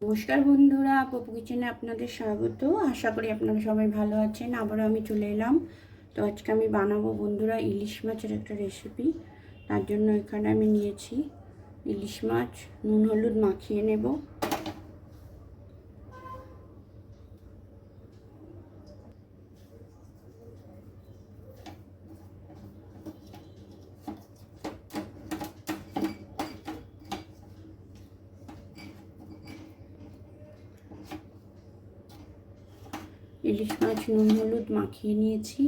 নমস্কার বন্ধুরা, পপু কিচেনে আপনাদের স্বাগত। আশা করি আপনারা সবাই ভালো আছেন। আবারও আমি চলে এলাম। তো আজকে আমি বানাবো বন্ধুরা ইলিশ মাছের একটা রেসিপি। তার জন্য এখানে আমি নিয়েছি ইলিশ মাছ, নুন হলুদ মাখিয়ে নেব। ইলিশ মাছ নুন হলুদ মাখিয়ে নিয়েছি।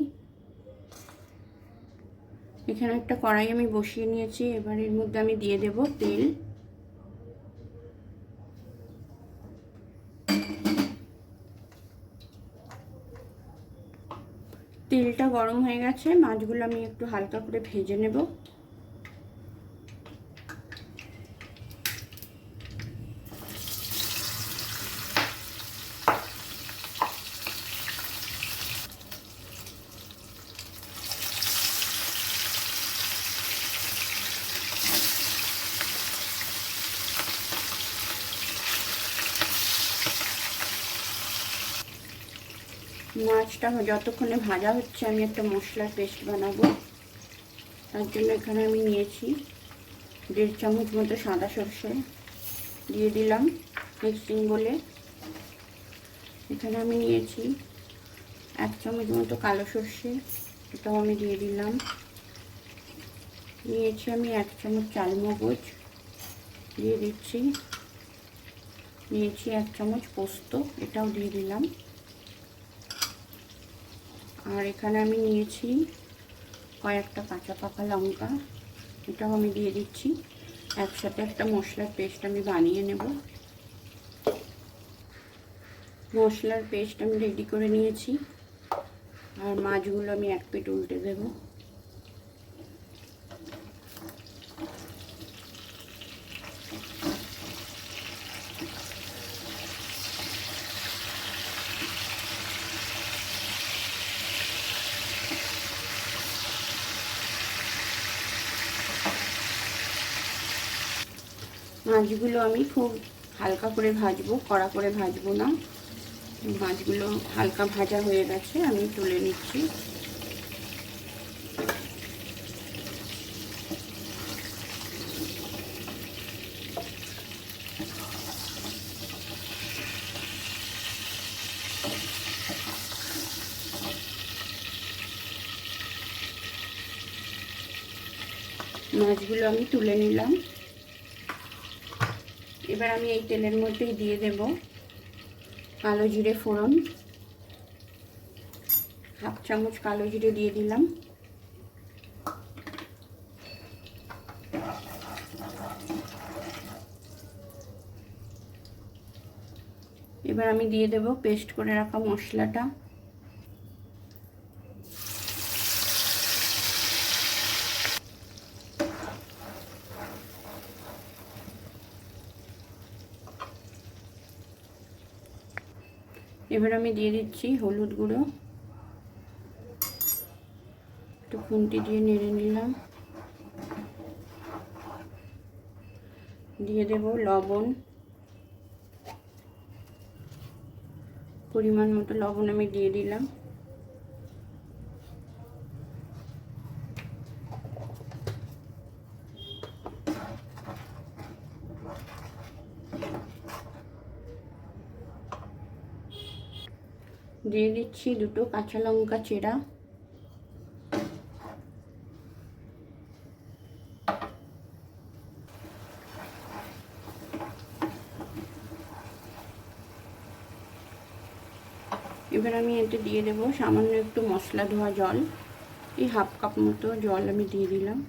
এখানে একটা কড়াই আমি বসিয়ে নিয়েছি। এবার এর মধ্যে আমি দিয়ে দেব তেল। তেলটা গরম হয়ে গেছে, মাছগুলো আমি একটু হালকা করে ভেজে নেব। মাছটা যতক্ষণে ভাজা হচ্ছে আমি একটা মশলার পেস্ট বানাবো। তার জন্য এখানে আমি নিয়েছি 1.5 চামচ মতো সাদা সরষে, দিয়ে দিলাম মিক্সিং বলে। এখানে আমি নিয়েছি 1 চামচ মতো কালো সরষে, এটাও আমি দিয়ে দিলাম। নিয়েছি আমি 1 চামচ চালমগজ, দিয়ে দিচ্ছি। নিয়েছি 1 চামচ পোস্ত, এটাও দিয়ে দিলাম। আর এখানে আমি নিয়েছি কয়েকটা কাঁচা পাকা লঙ্কা, এটাও আমি দিয়ে দিচ্ছি। একসাথে একটা মশলার পেস্ট আমি বানিয়ে নেব। মশলার পেস্ট আমি রেডি করে নিয়েছি। আর মাছগুলো আমি এক পিঠ উল্টে দেব। মাছগুলো আমি খুব হালকা করে ভাজবো, কড়া করে ভাজবো না। মাছগুলো হালকা ভাজা হয়ে গেছে, আমি তুলে নিচ্ছি। মাছগুলো আমি তুলে নিলাম। এবার আমি এই তেলের মধ্যেই দিয়ে দেব কালো জিরে ফোড়ন। 1/2 চামচ কালো জিরে দিয়ে দিলাম। এবার আমি দিয়ে দেব পেস্ট করে রাখা মশলাটা। এবার আমি দিয়ে দিচ্ছি হলুদ গুঁড়ো, একটু খুন্তি দিয়ে নেড়ে নিলাম। দিয়ে দেব লবণ, পরিমাণ মতো লবণ আমি দিয়ে দিলাম। দিয়ে দিচ্ছি 2টো কাঁচা লঙ্কা চেরা। এবার আমি এতে দিয়ে দেব সামান্য একটু মশলা ধোয়া জল। এই 1/2 কাপ মতো জল আমি দিয়ে দিলাম।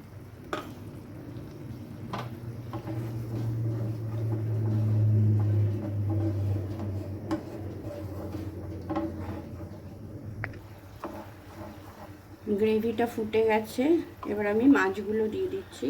গ্রেভিটা ফুটে গেছে, এবার আমি মাছগুলো দিয়ে দিচ্ছি।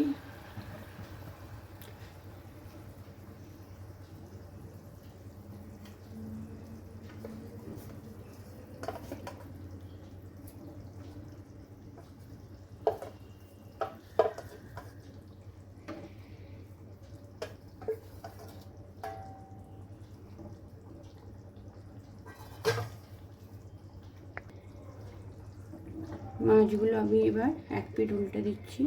মাছগুলো আমি এবার এক পিঠ উল্টে দিচ্ছি।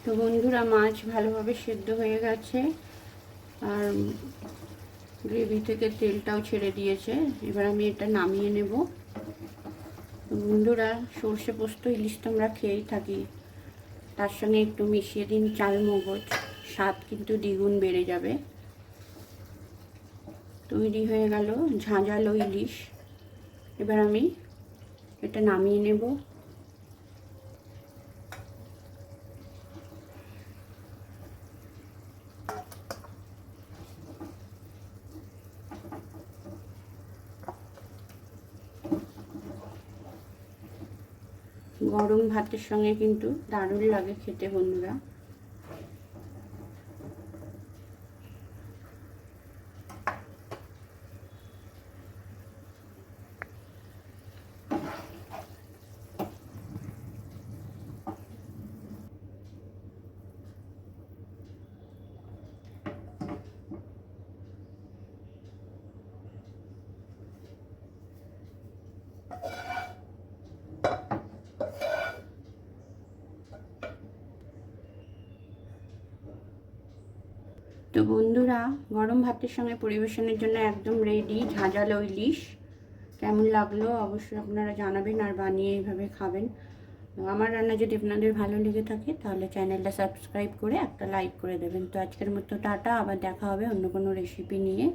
তো বন্ধুরা, মাছ ভালোভাবে সেদ্ধ হয়ে গেছে আর গ্রেভি থেকে তেলটাও ছেড়ে দিয়েছে। এবার আমি এটা নামিয়ে নেব। বন্ধুরা, সর্ষে পোস্ত ইলিশ তো আমরা খেয়েই থাকি, তার সঙ্গে একটু মিশিয়ে দিন চালমগজ, স্বাদ কিন্তু দ্বিগুণ বেড়ে যাবে। তৈরি হয়ে গেল ঝাঁঝালো ইলিশ। এবার আমি এটা নামিয়ে নেব। গরম ভাতের সঙ্গে কিন্তু দারুণ লাগে খেতে বন্ধুরা। তো বন্ধুরা, গরম ভাতের সঙ্গে পরিবেশনের জন্য একদম রেডি ঝাঁঝালো ইলিশ। কেমন লাগলো অবশ্যই আপনারা জানাবেন আর বানিয়ে এইভাবে খাবেন। আমার রান্না যদি আপনাদের ভালো লেগে থাকে তাহলে চ্যানেলটা সাবস্ক্রাইব করে একটা লাইক করে দেবেন। তো আজকের মতো টাটা, আবার দেখা হবে অন্য কোনো রেসিপি নিয়ে।